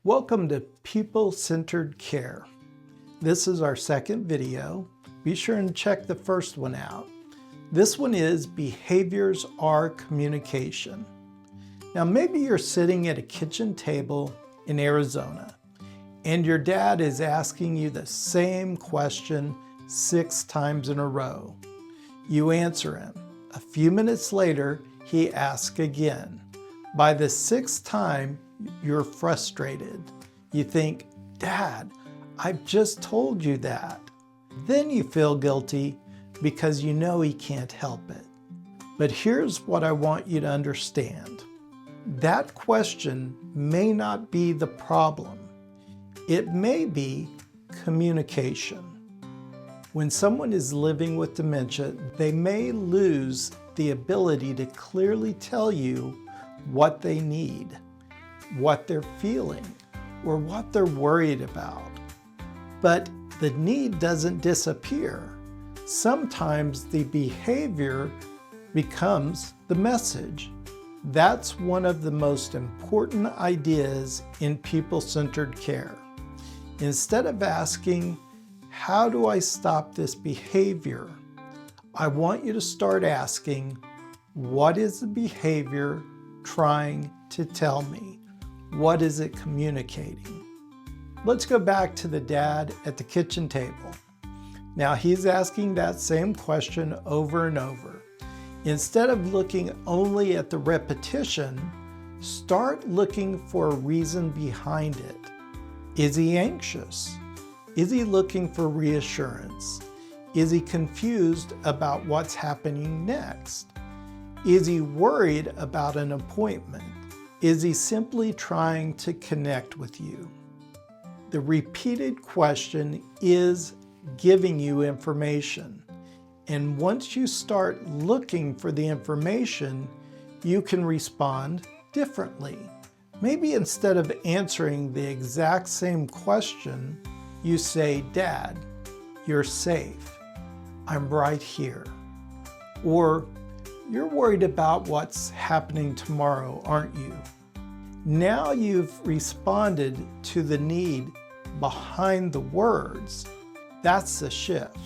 Welcome to People-Centered Care. This is our second video. Be sure and check the first one out. This one is Behaviors Are Communication. Now maybe you're sitting at a kitchen table in Arizona and your dad is asking you the same question 6 times in a row. You answer him. A few minutes later, he asks again. By the 6th time, you're frustrated. You think, Dad, I've just told you that. Then you feel guilty because you know he can't help it. But here's what I want you to understand. That question may not be the problem. It may be communication. When someone is living with dementia, they may lose the ability to clearly tell you what they need, what they're feeling, or what they're worried about. But the need doesn't disappear. Sometimes the behavior becomes the message. That's one of the most important ideas in people-centered care. Instead of asking, how do I stop this behavior? I want you to start asking, what is the behavior trying to tell me? What is it communicating? Let's go back to the dad at the kitchen table. Now he's asking that same question over and over. Instead of looking only at the repetition, start looking for a reason behind it. Is he anxious? Is he looking for reassurance? Is he confused about what's happening next? Is he worried about an appointment? Is he simply trying to connect with you? The repeated question is giving you information. And once you start looking for the information, you can respond differently. Maybe instead of answering the exact same question, you say, Dad, you're safe. I'm right here. Or, you're worried about what's happening tomorrow, aren't you? Now you've responded to the need behind the words. That's the shift,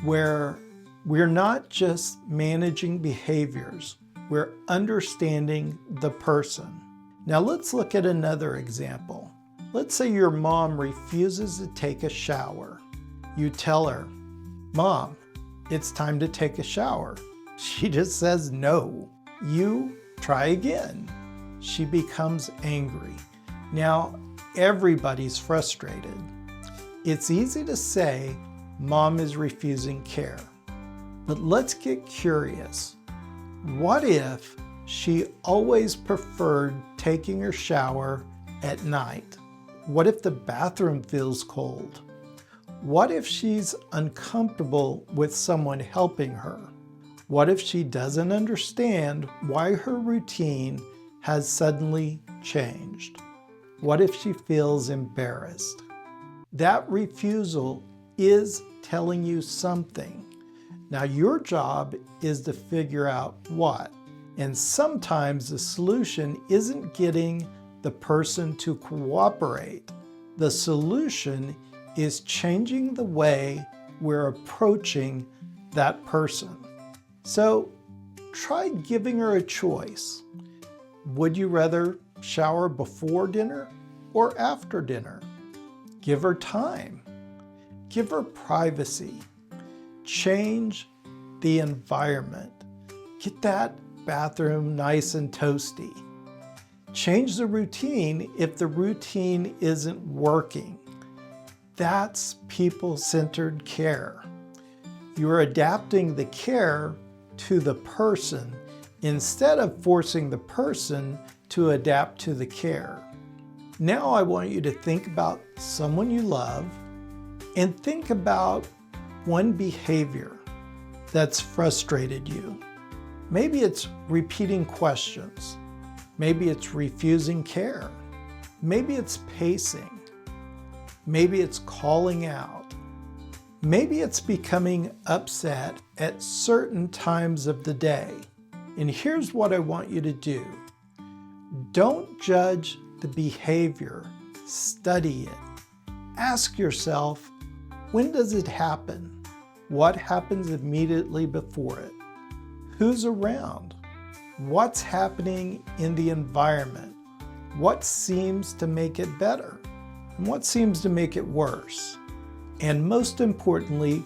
where we're not just managing behaviors, we're understanding the person. Now let's look at another example. Let's say your mom refuses to take a shower. You tell her, Mom, it's time to take a shower. She just says no. You try again. She becomes angry. Now everybody's frustrated. It's easy to say Mom is refusing care. But let's get curious. What if she always preferred taking her shower at night? What if the bathroom feels cold? What if she's uncomfortable with someone helping her? What if she doesn't understand why her routine has suddenly changed? What if she feels embarrassed? That refusal is telling you something. Now your job is to figure out what. And sometimes the solution isn't getting the person to cooperate. The solution is changing the way we're approaching that person. So try giving her a choice. Would you rather shower before dinner or after dinner? Give her time. Give her privacy. Change the environment. Get that bathroom nice and toasty. Change the routine if the routine isn't working. That's people-centered care. You're adapting the care to the person instead of forcing the person to adapt to the care. Now I want you to think about someone you love and think about one behavior that's frustrated you. Maybe it's repeating questions. Maybe it's refusing care. Maybe it's pacing. Maybe it's calling out. Maybe it's becoming upset at certain times of the day. And here's what I want you to do. Don't judge the behavior Study it. Ask yourself, when does it happen? What happens immediately before it? Who's around? What's happening in the environment? What seems to make it better? And what seems to make it worse? And most importantly,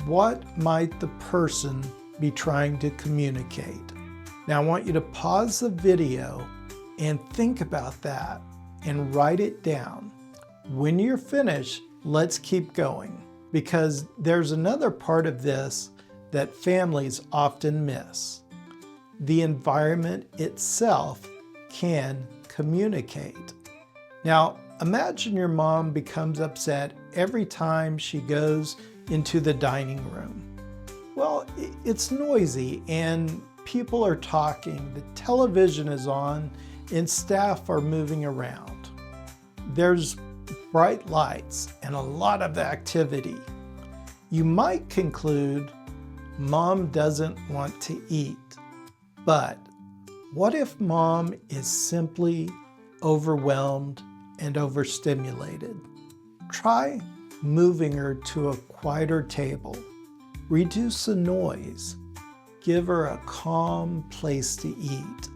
what might the person be trying to communicate? Now I want you to pause the video and think about that and write it down. When you're finished, let's keep going, because there's another part of this that families often miss. The environment itself can communicate. Now, imagine your mom becomes upset every time she goes into the dining room. Well, it's noisy and people are talking, the television is on, and staff are moving around. There's bright lights and a lot of activity. You might conclude mom doesn't want to eat. But what if mom is simply overwhelmed and overstimulated? Try moving her to a quieter table. Reduce the noise. Give her a calm place to eat.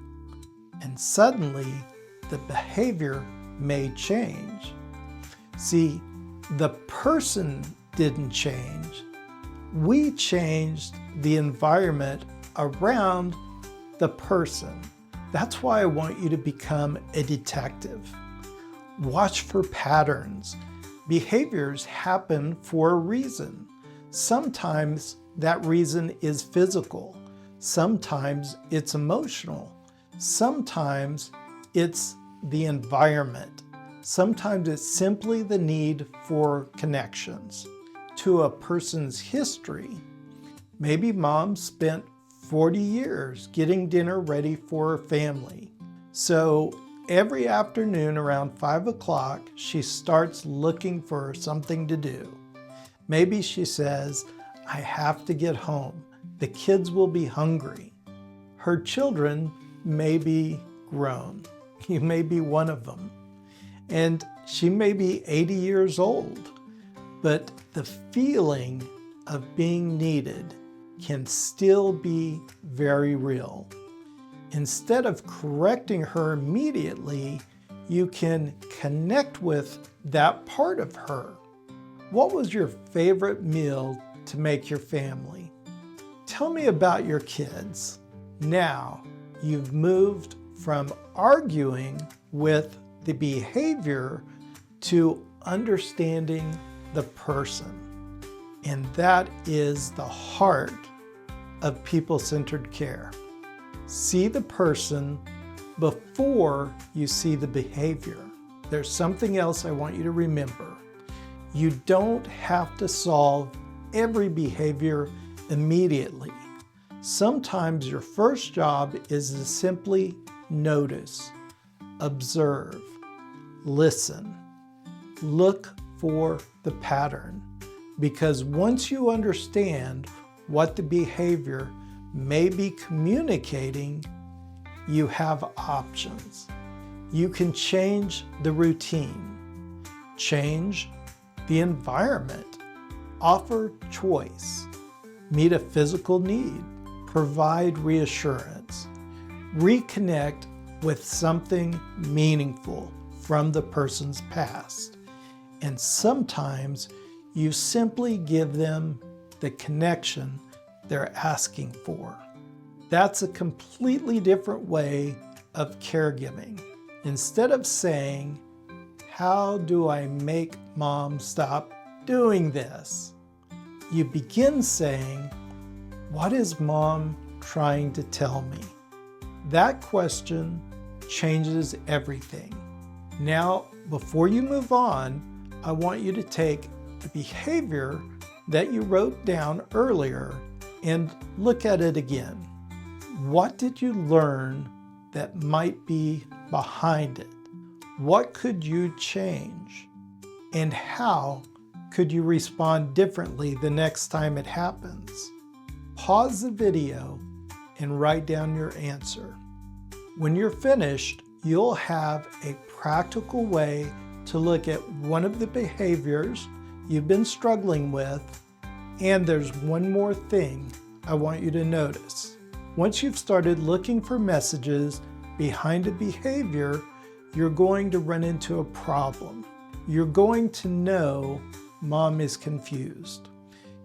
And suddenly, the behavior may change. See, the person didn't change. We changed the environment around the person. That's why I want you to become a detective. Watch for patterns. Behaviors happen for a reason. Sometimes that reason is physical. Sometimes it's emotional. Sometimes it's the environment. Sometimes it's simply the need for connections to a person's history. Maybe mom spent 40 years getting dinner ready for her family. So every afternoon around 5 o'clock, she starts looking for something to do. Maybe she says, I have to get home. The kids will be hungry. Her children may be grown. You may be one of them. And she may be 80 years old. But the feeling of being needed can still be very real. Instead of correcting her immediately, you can connect with that part of her. What was your favorite meal to make your family? Tell me about your kids. Now, you've moved from arguing with the behavior to understanding the person. And that is the heart of people-centered care. See the person before you see the behavior. There's something else I want you to remember. You don't have to solve every behavior immediately. Sometimes your first job is to simply notice, observe, listen, look for the pattern. Because once you understand what the behavior may be communicating, you have options. You can change the routine, change the environment, offer choice, meet a physical need, provide reassurance, reconnect with something meaningful from the person's past. And sometimes you simply give them the connection they're asking for. That's a completely different way of caregiving. Instead of saying, how do I make mom stop doing this? You begin saying, what is mom trying to tell me? That question changes everything. Now, before you move on, I want you to take the behavior that you wrote down earlier and look at it again. What did you learn that might be behind it? What could you change? And how could you respond differently the next time it happens? Pause the video and write down your answer. When you're finished, you'll have a practical way to look at one of the behaviors you've been struggling with, and there's one more thing I want you to notice. Once you've started looking for messages behind a behavior, you're going to run into a problem. You're going to know mom is confused.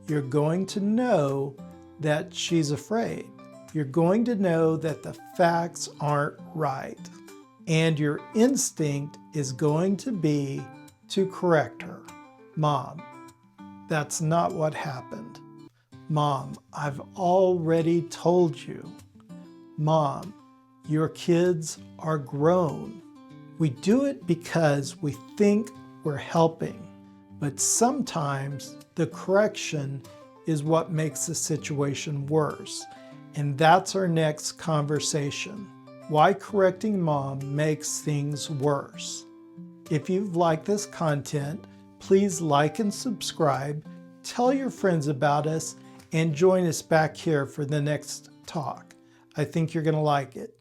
You're going to know that she's afraid. You're going to know that the facts aren't right. And your instinct is going to be to correct her. Mom, that's not what happened. Mom, I've already told you. Mom, your kids are grown. We do it because we think we're helping, but sometimes the correction is what makes the situation worse. And that's our next conversation. Why correcting mom makes things worse. If you've liked this content, please like and subscribe, tell your friends about us, and join us back here for the next talk. I think you're going to like it.